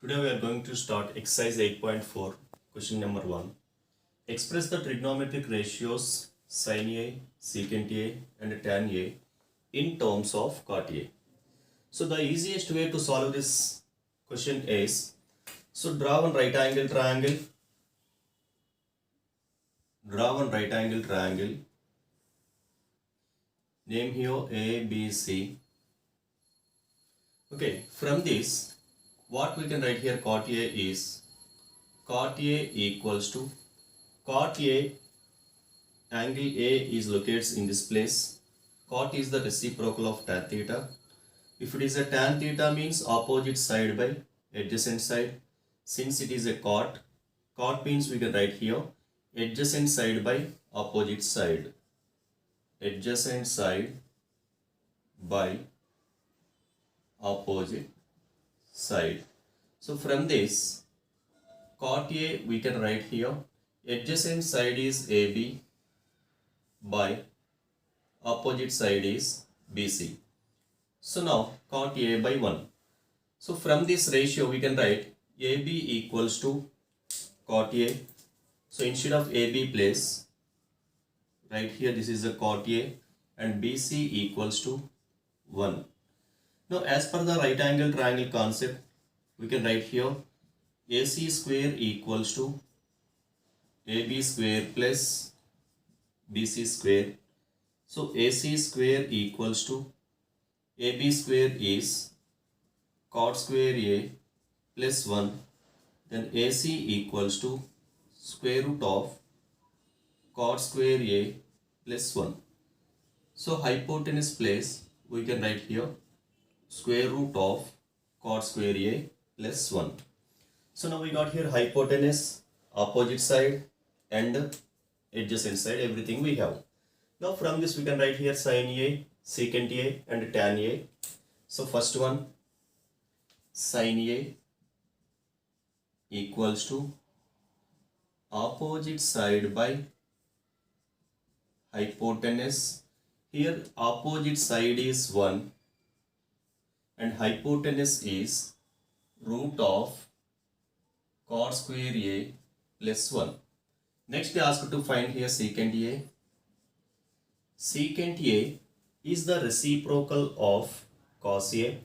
Today we are going to start exercise 8.4, question number 1. Express the trigonometric ratios sin A, secant A and tan A in terms of cot A. So the easiest way to solve this question is, so draw one right angle triangle, name here A, B, C. Okay, from this, what we can write here cot A is, cot A equals to, cot A, angle A is located in this place. Cot is the reciprocal of tan theta. If it is a tan theta means opposite side by adjacent side. Since it is a cot means we can write here adjacent side by opposite side. Adjacent side by opposite side. So from this cot A we can write here adjacent side is AB by opposite side is BC. So now cot A by 1. So from this ratio we can write AB equals to cot A. So instead of AB place, right here this is the cot A and BC equals to 1. Now as per the right angle triangle concept, we can write here AC square equals to AB square plus BC square. So AC square equals to AB square is cot square A plus 1, then AC equals to square root of cot square A plus 1. So hypotenuse place we can write here square root of cot square A plus 1. So now we got here hypotenuse, opposite side and adjacent side, everything we have. Now from this we can write here sin A, secant A and tan A. So first one, sin A equals to opposite side by hypotenuse. Here opposite side is 1 and hypotenuse is root of cot square A plus 1. Next they ask to find here secant A. Secant A is the reciprocal of cos A.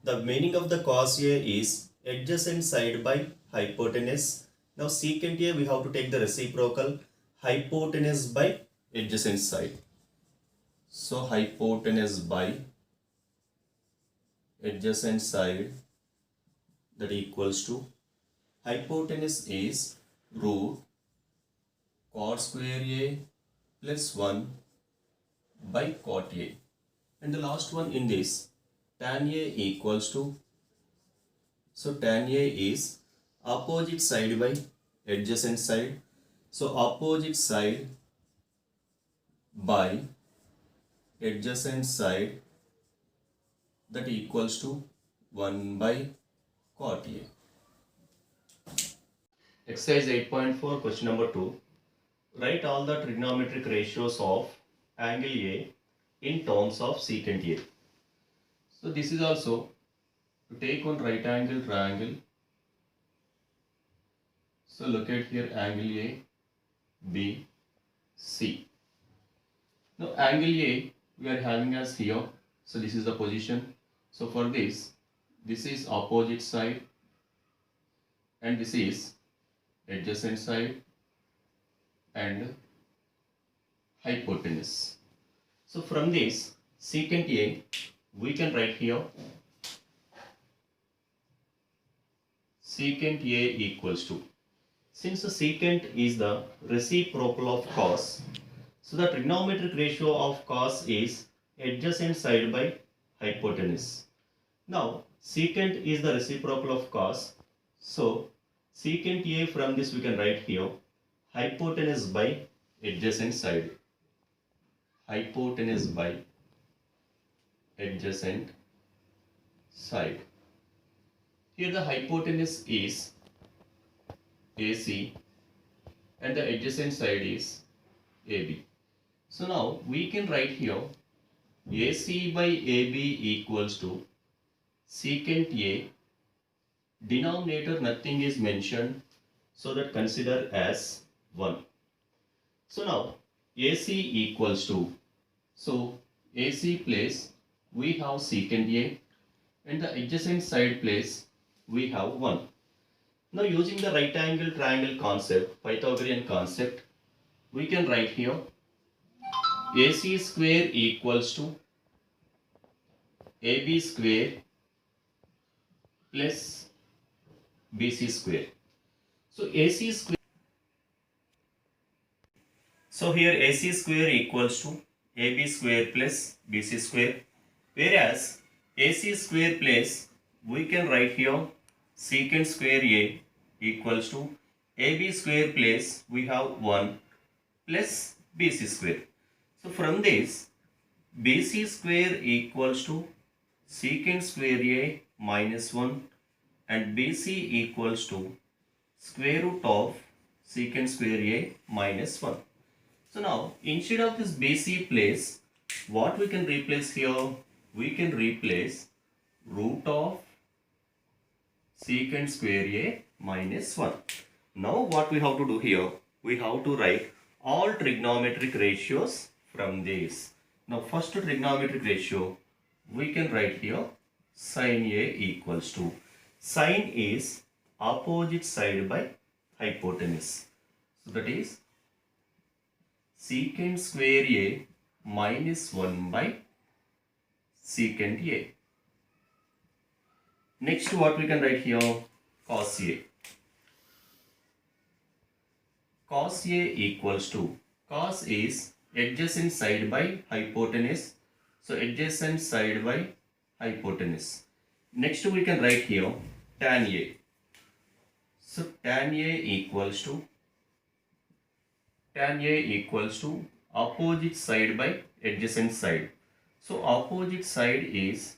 The meaning of the cos A is adjacent side by hypotenuse. Now secant A we have to take the reciprocal hypotenuse by adjacent side. So hypotenuse by adjacent side, that equals to hypotenuse is root cot square A plus 1 by cot A. And the last one in this, tan A equals to, so tan A is opposite side by adjacent side. So opposite side by adjacent side, that equals to 1 by cot A. Exercise 8.4, question number 2. Write all the trigonometric ratios of angle A in terms of secant A. So this is also to take one right angle triangle. So locate here angle A, B, C. Now angle A we are having as here. So this is the position. So for this is opposite side and this is adjacent side and hypotenuse. So from this secant A we can write here secant A equals to, since the secant is the reciprocal of cos, so the trigonometric ratio of cos is adjacent side by hypotenuse. Now secant is the reciprocal of cos, so secant A from this we can write here hypotenuse by adjacent side. Hypotenuse by adjacent side. Here the hypotenuse is AC and the adjacent side is AB. So now we can write here AC by AB equals to secant A Denominator nothing is mentioned, so that consider as 1. So now AC equals to, so AC place we have secant A, and the adjacent side place we have 1. Now using the right angle triangle concept, Pythagorean concept, we can write here AC square equals to AB square plus BC square. So AC square, so here AC square equals to AB square plus BC square, whereas AC square plus we can write here secant square A equals to AB square plus we have 1 plus BC square. So from this, BC square equals to secant square A minus 1 and BC equals to square root of secant square A minus 1. So now instead of this BC place, what we can replace here? We can replace root of secant square A minus 1. Now what we have to do here? We have to write all trigonometric ratios from this. Now first trigonometric ratio we can write here sin A equals to, sin is opposite side by hypotenuse. So that is secant square A minus 1 by secant A. Next what we can write here, cos A. Cos A equals to, cos is adjacent side by hypotenuse. So adjacent side by hypotenuse. Next we can write here tan A. So tan A equals to, tan A equals to opposite side by adjacent side. So opposite side is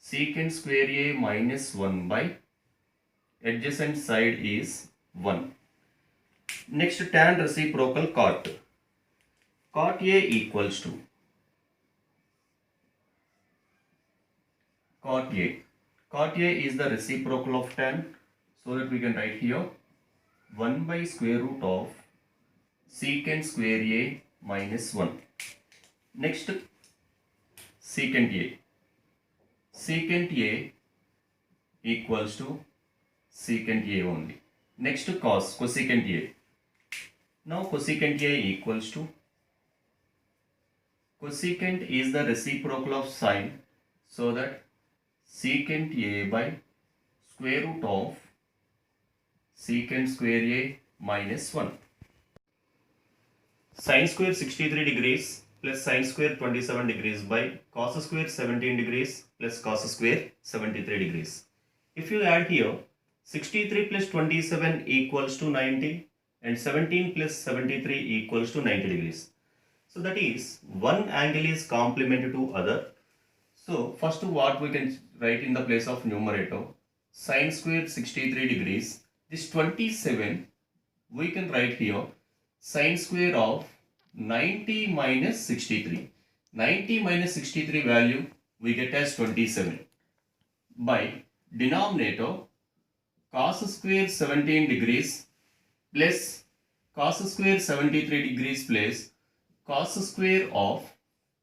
secant square A minus 1 by adjacent side is 1. Next tan reciprocal cot. Cot A equals to, cot A. Cot A is the reciprocal of tan, so that we can write here 1 by square root of secant square A minus 1. Next secant A. Secant A equals to secant A only. Next cos, cosecant A. Now cosecant A equals to, cosecant is the reciprocal of sine, so that secant A by square root of secant square A minus 1. Sin square 63 degrees plus sin square 27 degrees by cos square 17 degrees plus cos square 73 degrees. If you add here 63 plus 27 equals to 90 and 17 plus 73 equals to 90 degrees. So that is one angle is complementary to other. So first what we can write in the place of numerator, sin square 63 degrees, this 27 we can write here sin square of 90 minus 63. 90 minus 63 value we get as 27 by denominator cos square 17 degrees plus cos square 73 degrees plus cos square of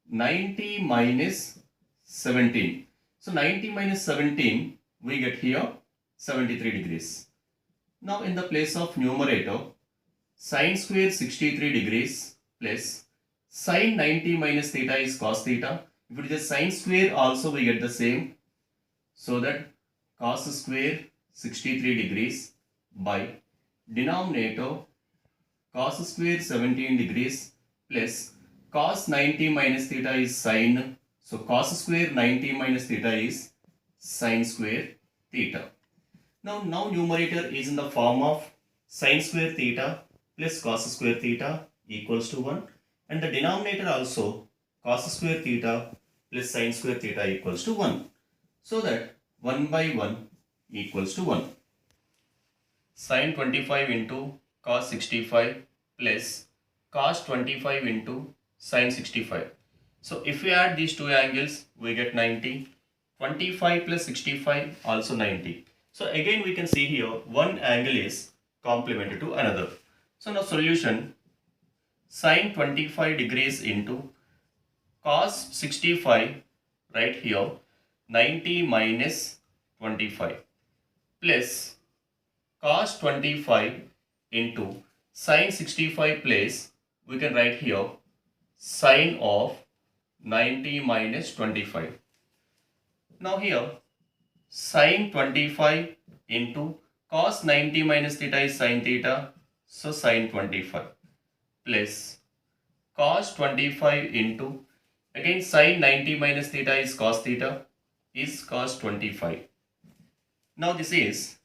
90 minus 17. So 90 minus 17 we get here 73 degrees. Now in the place of numerator, sin square 63 degrees plus sin 90 minus theta is cos theta. If it is a sin square also we get the same. So that cos square 63 degrees by denominator cos square 17 degrees plus cos 90 minus theta is sin. So cos square 90 minus theta is sin square theta. Now numerator is in the form of sin square theta plus cos square theta equals to 1, and the denominator also cos square theta plus sin square theta equals to 1. So that 1 by 1 equals to 1. Sin 25 into cos 65 plus cos 25 into sin 65. So if we add these two angles we get 90. 25 plus 65 also 90. So again we can see here one angle is complementary to another. So now solution, sine 25 degrees into cos 65 right here 90 minus 25 plus cos 25 into sine 65 place we can write here sine of 90 minus 25. Now here sine 25 into cos 90 minus theta is sine theta, so sine 25 plus cos 25 into again sine 90 minus theta is cos theta is cos 25. Now this is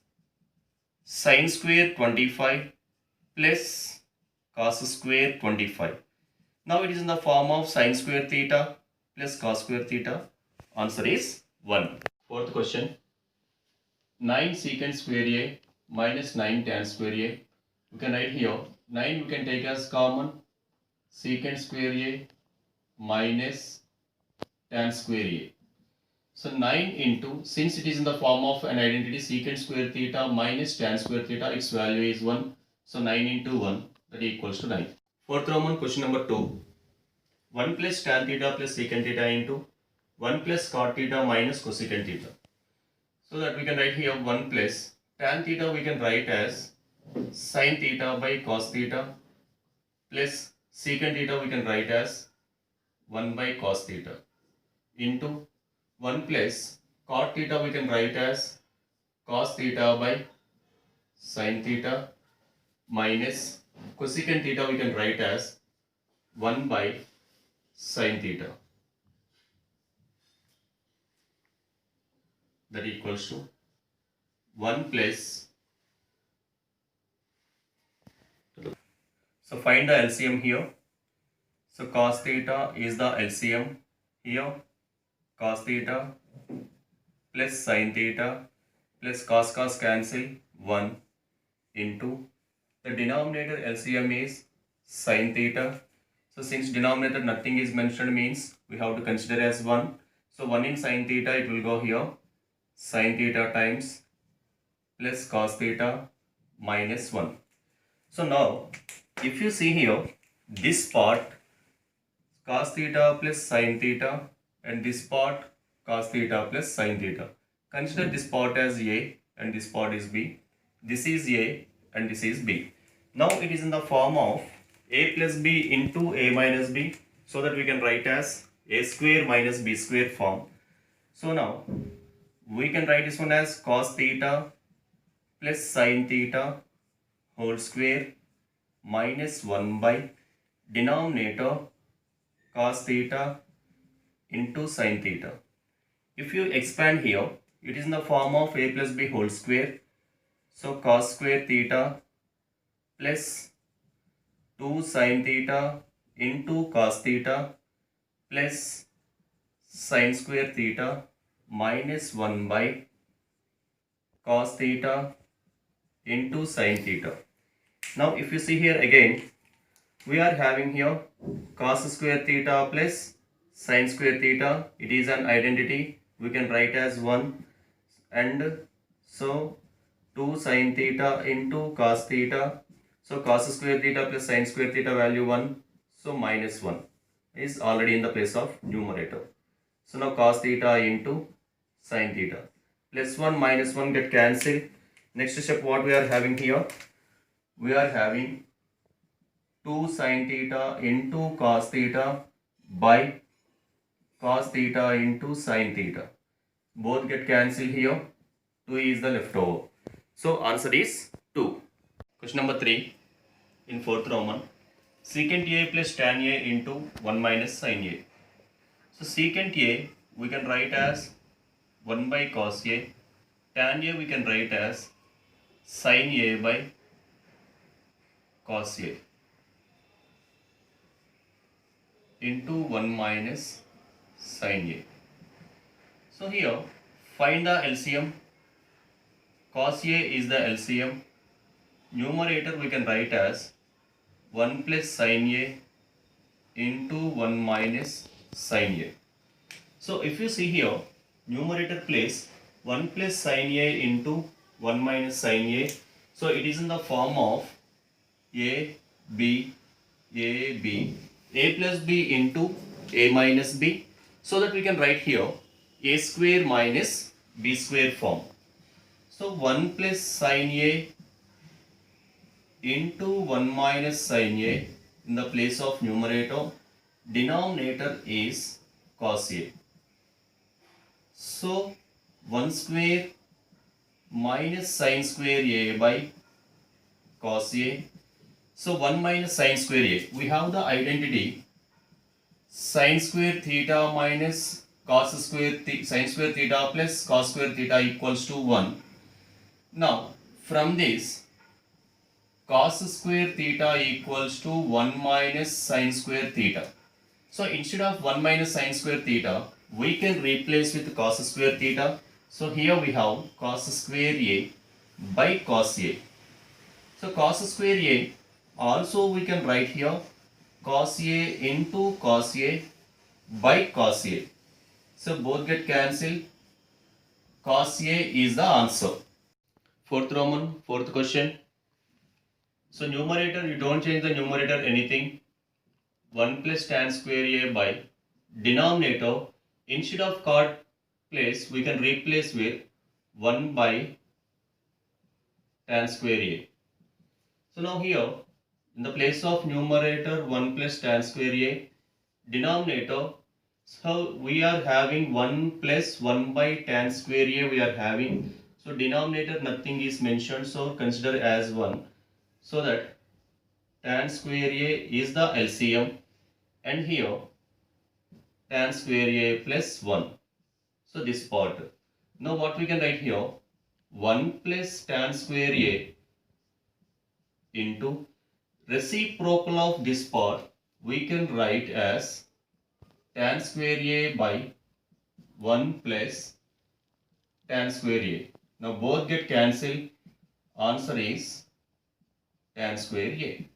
sine square 25 plus cos square 25. Now it is in the form of sine square theta plus cos square theta. Answer is 1. Fourth question. 9 secant square A minus 9 tan square A. We can write here 9 we can take as common, secant square A minus tan square A. So 9 into, since it is in the form of an identity secant square theta minus tan square theta, its value is 1. So 9 into 1, that equals to 9. Fourth Roman question number 2. 1 plus tan theta plus secant theta into 1 plus cot theta minus cosecant theta. So that we can write here 1 plus tan theta we can write as sin theta by cos theta plus secant theta we can write as 1 by cos theta into 1 plus cot theta we can write as cos theta by sin theta minus cosecant theta we can write as 1 by sin theta, that equals to 1 plus. So find the LCM here. So cos theta is the LCM here, cos theta plus sin theta plus cos cancel 1 into the denominator LCM is sin theta. So since denominator nothing is mentioned means we have to consider as 1. So 1 in sin theta it will go here, sin theta times plus cos theta minus 1. So now if you see here this part cos theta plus sin theta and this part cos theta plus sin theta. Consider this part as A and this part is B. This is A and this is B. Now it is in the form of A plus B into A minus B, so that we can write as A square minus B square form. So now we can write this one as cos theta plus sin theta whole square minus 1 by denominator cos theta into sin theta. If you expand here, it is in the form of A plus B whole square. So cos square theta plus 2 sin theta into cos theta plus sin square theta minus 1 by cos theta into sin theta. Now if you see here again, we are having here cos square theta plus sin square theta. It is an identity. We can write as 1, and so 2 sin theta into cos theta. So cos square theta plus sin square theta value 1. So minus 1 is already in the place of numerator. So now cos theta into sin theta. Plus 1 minus 1 get cancelled. Next step what we are having here? We are having 2 sin theta into cos theta by cos theta into sin theta. Both get cancelled here. 2 is the leftover. So answer is 2. Question number 3 in 4th Roman. Secant A plus tan A into 1 minus sin A. So secant A we can write as 1 by cos A. Tan A we can write as sin A by cos A into 1 minus sin A. So here find the LCM. Cos A is the LCM. Numerator we can write as 1 plus sin A into 1 minus sin A. So if you see here, numerator place 1 plus sin A into 1 minus sin A. So it is in the form of A, B, A, B, A plus B into A minus B. So that we can write here A square minus B square form. So 1 plus sin A into 1 minus sin A in the place of numerator. Denominator is cos A. So 1 square minus sin square A by cos A. So 1 minus sin square A. We have the identity sin square theta minus cos square sin square theta plus cos square theta equals to 1. Now from this cos square theta equals to 1 minus sin square theta. So instead of 1 minus sin square theta, we can replace with cos square theta. So here we have cos square A by cos A. So cos square A also we can write here cos A into cos A by cos A. So both get cancelled. Cos A is the answer. Fourth Roman, fourth question. So numerator, you don't change the numerator anything. 1 plus tan square A by denominator, instead of cot place, we can replace with 1 by tan square A. So now here, in the place of numerator 1 plus tan square A, denominator, so we are having 1 plus 1 by tan square A we are having. So denominator nothing is mentioned, so consider as 1. So that tan square A is the LCM, and here tan square A plus 1. So this part. Now what we can write here? 1 plus tan square A into reciprocal of this part we can write as tan square A by 1 plus tan square A. Now both get cancelled. Answer is tan square A.